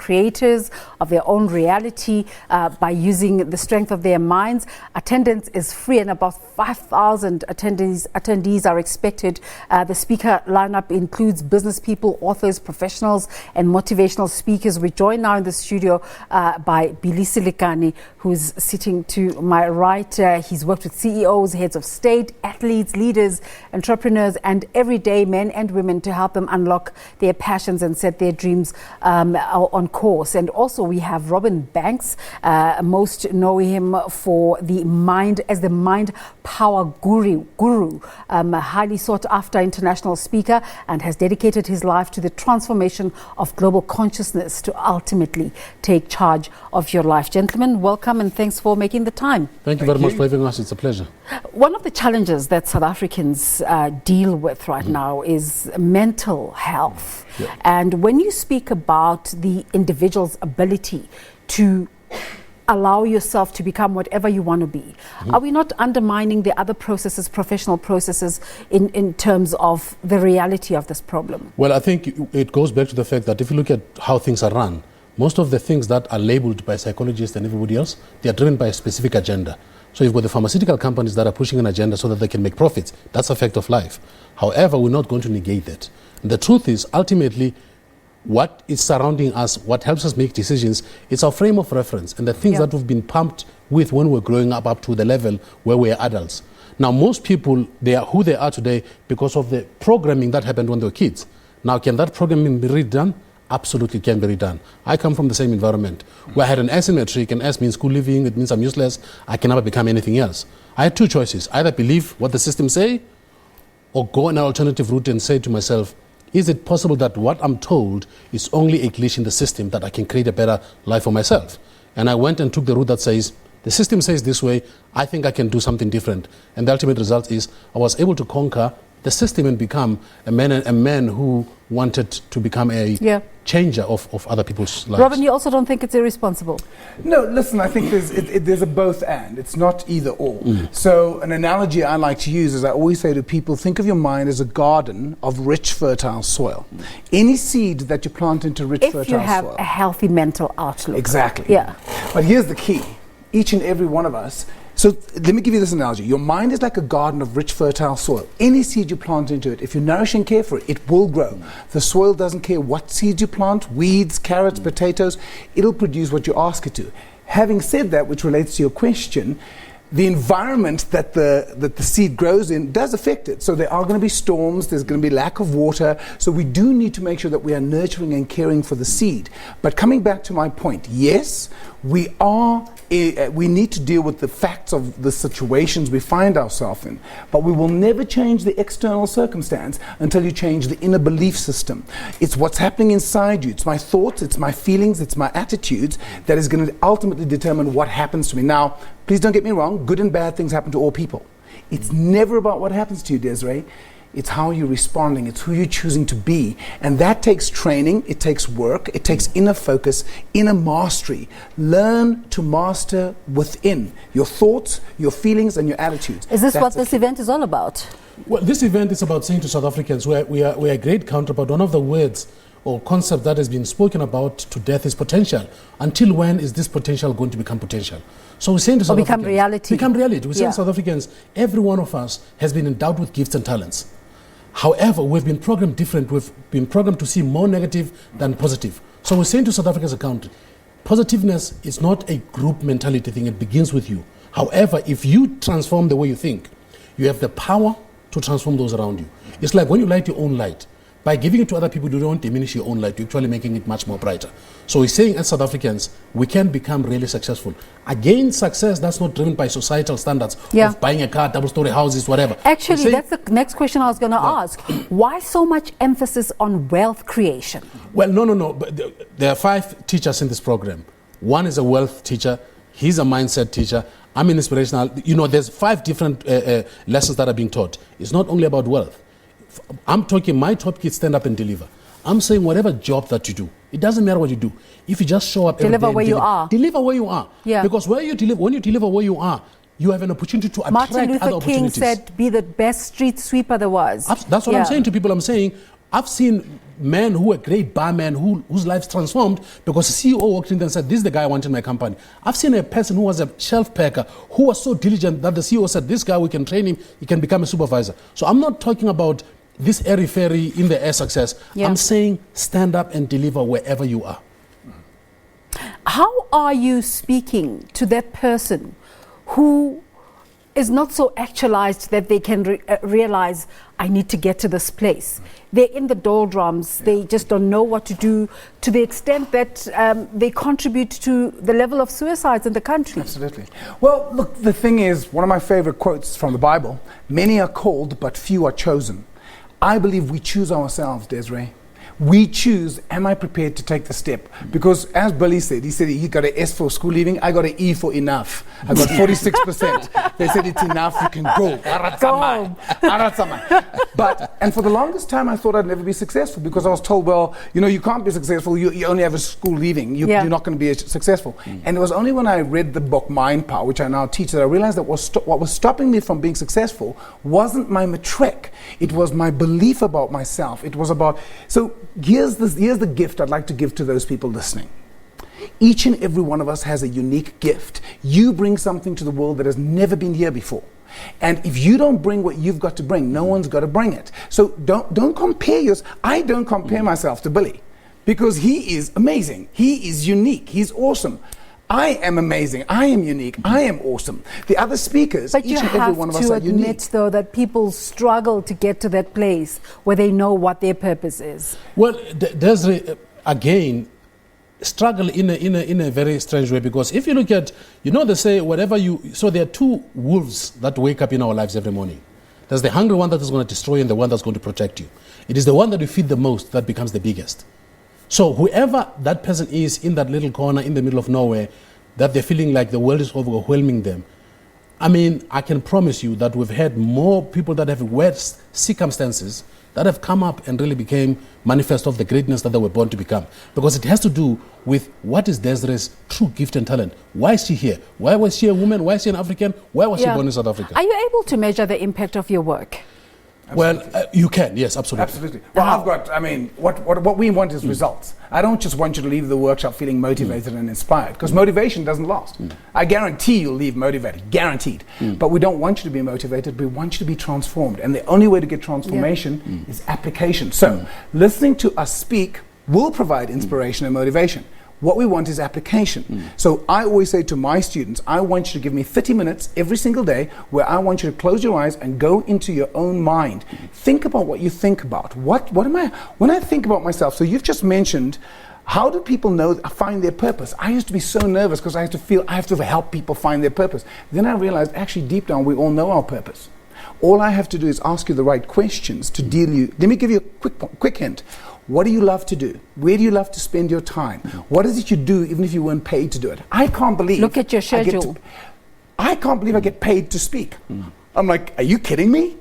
creators of their own reality by using the strength of their minds. Attendance is free and about 5,000 attendees are expected. The speaker lineup includes business people, authors, professionals, and motivational speakers. We're joined now in the studio by Billy Selekane, who's sitting to my right. He's worked with CEOs, heads of state, athletes, leaders, entrepreneurs, and everyday men and women to help them unlock their passions and set their dreams on course. And also we have Robin Banks. Most know him for the mind power guru, a highly sought after international speaker, and has dedicated his life to the transformation of global consciousness to ultimately take charge of your life. Gentlemen, welcome and thanks for making the time. Thank you very much for having us. It's a pleasure. One of the challenges that South Africans deal with right now is mental health. Yeah. And when you speak about the individual's ability to allow yourself to become whatever you want to be, are we not undermining the other processes, professional processes, in terms of the reality of this problem? Well, I think it goes back to the fact that if you look at how things are run, most of the things that are labeled by psychologists and everybody else, they are driven by a specific agenda. So you've got the pharmaceutical companies that are pushing an agenda so that they can make profits. That's a fact of life. However, we're not going to negate that. And the truth is, ultimately, what is surrounding us, what helps us make decisions, it's our frame of reference and the things that we've been pumped with when we're growing up to the level where we're adults. Now, most people, they are who they are today because of the programming that happened when they were kids. Now, can that programming be redone? Absolutely can be redone. I come from the same environment where I had an S in matric, and S means school leaving, it means I'm useless, I can never become anything else. I had two choices, either believe what the system say or go an alternative route and say to myself, is it possible that what I'm told is only a glitch in the system, that I can create a better life for myself? And I went and took the route that says, the system says this way, I think I can do something different. And the ultimate result is I was able to conquer the system and become a man who wanted to become a changer of other people's lives. Robin, you also don't think it's irresponsible? No, listen, I think there's a both and. It's not either or. So an analogy I like to use is I always say to people, think of your mind as a garden of rich, fertile soil. Any seed that you plant into rich, fertile soil. If you have a healthy mental outlook. Exactly. Yeah. But here's the key. Each and every one of us. So let me give you this analogy. Your mind is like a garden of rich, fertile soil. Any seed you plant into it, if you nourish and care for it, it will grow. The soil doesn't care what seeds you plant, weeds, carrots, potatoes, it'll produce what you ask it to. Having said that, which relates to your question, the environment that the seed grows in does affect it. So there are going to be storms, there's going to be lack of water. So we do need to make sure that we are nurturing and caring for the seed. But coming back to my point, yes, we need to deal with the facts of the situations we find ourselves in. But we will never change the external circumstance until you change the inner belief system. It's what's happening inside you. It's my thoughts, it's my feelings, it's my attitudes that is going to ultimately determine what happens to me. Now, please don't get me wrong, good and bad things happen to all people. It's never about what happens to you, Desiree. It's how you're responding, it's who you're choosing to be. And that takes training, it takes work, it takes inner focus, inner mastery. Learn to master within your thoughts, your feelings, and your attitudes. Is this what this event is all about? Well, this event is about saying to South Africans, we are a great country, but one of the words or concept that has been spoken about to death is potential. Until when is this potential going to become potential? So we're saying to South Africans, reality. Become reality. We're saying to South Africans, every one of us has been endowed with gifts and talents. However, we've been programmed different. We've been programmed to see more negative than positive. So we're saying to South Africa as a country, positiveness is not a group mentality thing. It begins with you. However, if you transform the way you think, you have the power to transform those around you. It's like when you light your own light. By giving it to other people, you don't diminish your own light. You're actually making it much more brighter. So we're saying as South Africans, we can become really successful. Again, success that's not driven by societal standards of buying a car, double-story houses, whatever. Actually, that's the next question I was going to ask. Why so much emphasis on wealth creation? Well, no. But there are 5 teachers in this program. One is a wealth teacher. He's a mindset teacher. I'm an inspirational. There's 5 different lessons that are being taught. It's not only about wealth. I'm talking, my topic is stand up and deliver. I'm saying whatever job that you do, it doesn't matter what you do. If you just show up every day, deliver where you are. Yeah. Because when you deliver where you are, you have an opportunity to attract other opportunities. Martin Luther King said, be the best street sweeper there was. That's what I'm saying to people. I'm saying, I've seen men who are great barmen whose lives transformed because the CEO walked in and said, this is the guy I want in my company. I've seen a person who was a shelf packer who was so diligent that the CEO said, this guy, we can train him, he can become a supervisor. So I'm not talking about this airy-fairy in the air success. Yeah. I'm saying stand up and deliver wherever you are. How are you speaking to that person who is not so actualized that they can realize, I need to get to this place? They're in the doldrums. They just don't know what to do, to the extent that they contribute to the level of suicides in the country. Absolutely. Well, look, the thing is, one of my favorite quotes from the Bible, many are called, but few are chosen. I believe we choose ourselves, Desiree. We choose, am I prepared to take the step? Because as Billy said, he got an S for school leaving, I got an E for enough. I got 46%. They said it's enough, you can go. But, and for the longest time, I thought I'd never be successful because I was told, well, you can't be successful, you only have a school leaving, you're not going to be successful. And it was only when I read the book Mind Power, which I now teach, that I realized that what was stopping me from being successful wasn't my matric, it was my belief about myself. It was about, so here's the gift I'd like to give to those people listening. Each and every one of us has a unique gift. You bring something to the world that has never been here before. And if you don't bring what you've got to bring, no one's got to bring it. So don't compare yours. I don't compare myself to Billy because he is amazing. He is unique. He's awesome. I am amazing. I am unique. I am awesome. The other speakers, each and every one of us are unique. But you have to admit, though, that people struggle to get to that place where they know what their purpose is. Well, there's, again, struggle in a very strange way, because if you look at, they say whatever so there are two wolves that wake up in our lives every morning. There's the hungry one that is going to destroy you and the one that's going to protect you. It is the one that you feed the most that becomes the biggest. So whoever that person is in that little corner in the middle of nowhere, that they're feeling like the world is overwhelming them, I can promise you that we've had more people that have worse circumstances that have come up and really became manifest of the greatness that they were born to become. Because it has to do with what is Desiree's true gift and talent. Why is she here? Why was she a woman? Why is she an African? Why was she born in South Africa? Are you able to measure the impact of your work? Well, you can, yes, absolutely. Absolutely. Well, what we want is results. I don't just want you to leave the workshop feeling motivated and inspired, because motivation doesn't last. I guarantee you'll leave motivated, guaranteed. But we don't want you to be motivated, we want you to be transformed. And the only way to get transformation is application. So, listening to us speak will provide inspiration and motivation. What we want is application. So I always say to my students, I want you to give me 30 minutes every single day where I want you to close your eyes and go into your own mind. Think about what you think about. What am I, when I think about myself, so you've just mentioned, how do people find their purpose? I used to be so nervous because I used to feel I have to help people find their purpose. Then I realized actually deep down we all know our purpose. All I have to do is ask you the right questions to deal you. Let me give you a quick hint. What do you love to do? Where do you love to spend your time? What is it you do even if you weren't paid to do it? I can't believe... Look at your schedule. I can't believe I get paid to speak. I'm like, are you kidding me?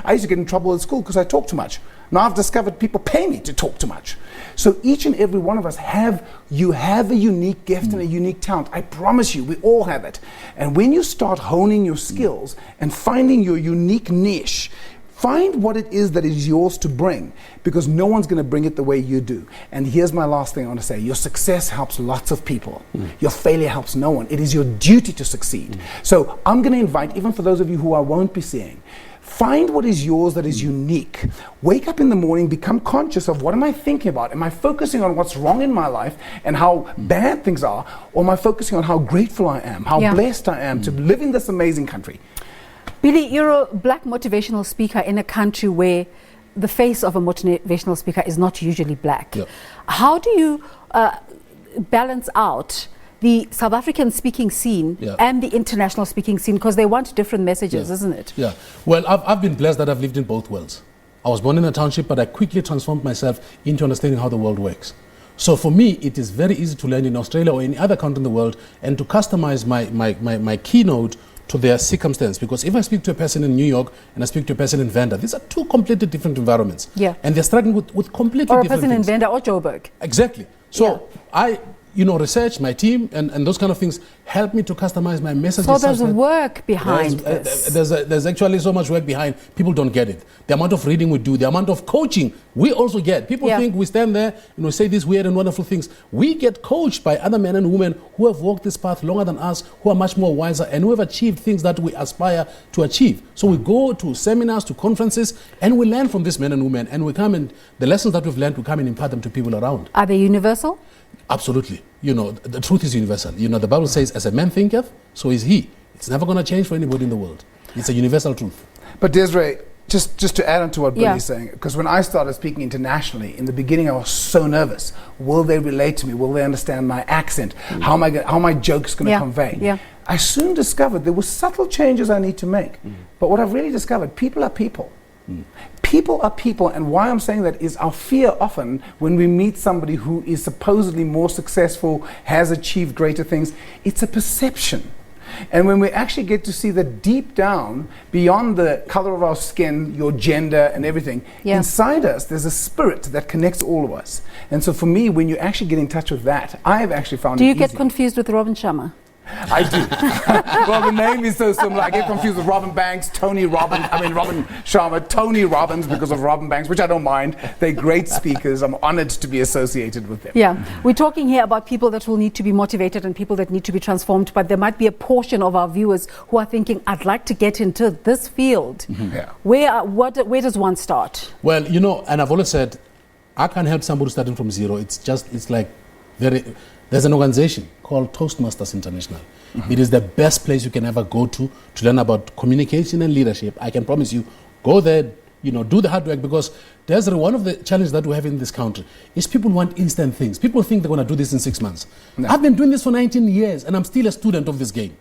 I used to get in trouble at school because I talk too much. Now I've discovered people pay me to talk too much. So each and every one of us have a unique gift and a unique talent. I promise you, we all have it. And when you start honing your skills and finding your unique niche, find what it is that is yours to bring, because no one's going to bring it the way you do. And here's my last thing I want to say. Your success helps lots of people. Your failure helps no one. It is your duty to succeed. So I'm going to invite, even for those of you who I won't be seeing, find what is yours that is unique. Wake up in the morning, become conscious of what am I thinking about? Am I focusing on what's wrong in my life and how bad things are? Or am I focusing on how grateful I am, how blessed I am to live in this amazing country? Billy, you're a black motivational speaker in a country where the face of a motivational speaker is not usually black. How do you balance out the South African speaking scene and the international speaking scene? Because they want different messages, isn't it? Yeah. Well, I've been blessed that I've lived in both worlds. I was born in a township, but I quickly transformed myself into understanding how the world works. So for me, it is very easy to learn in Australia or any other country in the world and to customize my keynote to their circumstance. Because if I speak to a person in New York and I speak to a person in Vanda, these are two completely different environments. And they're struggling with completely different things. Or a person in Vanda or Joburg. Exactly. So research, my team, and those kind of things help me to customize my messages. So there's work behind this. There's actually so much work behind. People don't get it. The amount of reading we do, the amount of coaching we also get. People think we stand there and we say these weird and wonderful things. We get coached by other men and women who have walked this path longer than us, who are much more wiser, and who have achieved things that we aspire to achieve. So we go to seminars, to conferences, and we learn from these men and women, and we come and the lessons that we've learned, we come and impart them to people around. Are they universal? Absolutely. The truth is universal. The Bible says, as a man thinketh, so is he. It's never going to change for anybody in the world. It's a universal truth. But Desiree, just to add on to what Billy's saying, because when I started speaking internationally, in the beginning I was so nervous. Will they relate to me? Will they understand my accent? How are my jokes going to convey? Yeah. I soon discovered there were subtle changes I need to make. But what I've really discovered, people are people. People are people, and why I'm saying that is our fear often when we meet somebody who is supposedly more successful, has achieved greater things, it's a perception. And when we actually get to see that deep down, beyond the color of our skin, your gender and everything, inside us there's a spirit that connects all of us. And so for me, when you actually get in touch with that, I've actually found it easy. Do you get confused with Robin Sharma? I do. Well, the name is so similar. I get confused with Robin Banks, Robin Sharma, Tony Robbins because of Robin Banks, which I don't mind. They're great speakers. I'm honored to be associated with them. Yeah. We're talking here about people that will need to be motivated and people that need to be transformed, but there might be a portion of our viewers who are thinking, I'd like to get into this field. Where does one start? Well, and I've always said, I can't help somebody starting from zero. It's like there's an organization called Toastmasters International. It is the best place you can ever go to learn about communication and leadership. I can promise you, go there, do the hard work, because there's one of the challenges that we have in this country is people want instant things. People think they're going to do this in 6 months. No. I've been doing this for 19 years and I'm still a student of this game.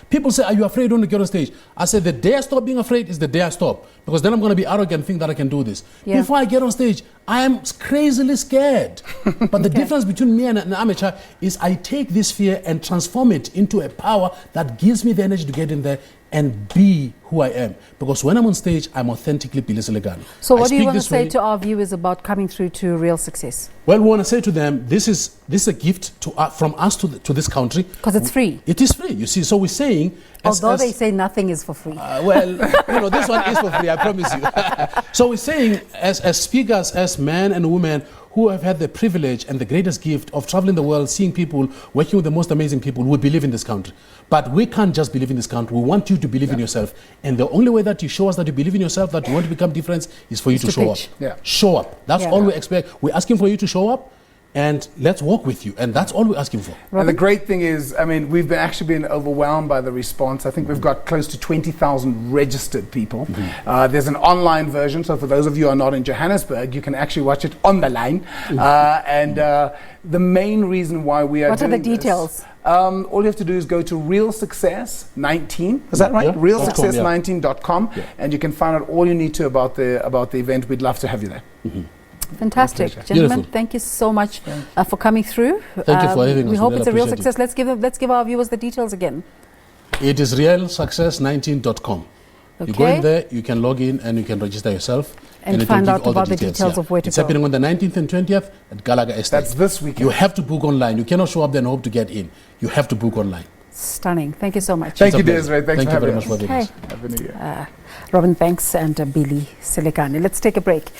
People say, are you afraid when you get on stage? I said, the day I stop being afraid is the day I stop. Because then I'm going to be arrogant and think that I can do this. Before I get on stage, I am crazily scared. But the difference between me and an amateur is I take this fear and transform it into a power that gives me the energy to get in there and be who I am. Because when I'm on stage, I'm authentically Billy Selekane. So what do you want to say to our viewers about coming through to real success? Well, we want to say to them, this is a gift from us to this country. Because it's free. It is free, you see. So we're saying... Although they say nothing is for free. This one is for free, I promise you. So we're saying, as speakers, as men and women who have had the privilege and the greatest gift of traveling the world, seeing people, working with the most amazing people, we believe in this country. But we can't just believe in this country. We want you to believe in yourself. And the only way that you show us that you believe in yourself, that you want to become different, is for you to show up. Show up. That's all we expect. We're asking for you to show up. And let's walk with you. And that's all we're asking for. And the great thing is, we've actually been overwhelmed by the response. I think we've got close to 20,000 registered people. There's an online version, so for those of you who are not in Johannesburg, you can actually watch it on the line. The main reason why we are doing What are the details? All you have to do is go to Real Success 19. Is that right? Yeah. RealSuccess19.com, and you can find out all you need to about the event. We'd love to have you there. Fantastic. Gentlemen, thank you so much for coming through. Thank you for having us. We hope it's a real success. Let's give our viewers the details again. It is realsuccess19.com. You go in there, you can log in and you can register yourself. And find out about the details of where to go. It's happening on the 19th and 20th at Gallagher Estate. That's this weekend. You have to book online. You cannot show up there and hope to get in. You have to book online. Stunning. Thank you so much. Thank you, Desiree. Thank you very much for having us. Happy New Year. Robin Banks and Billy Selekane. Let's take a break.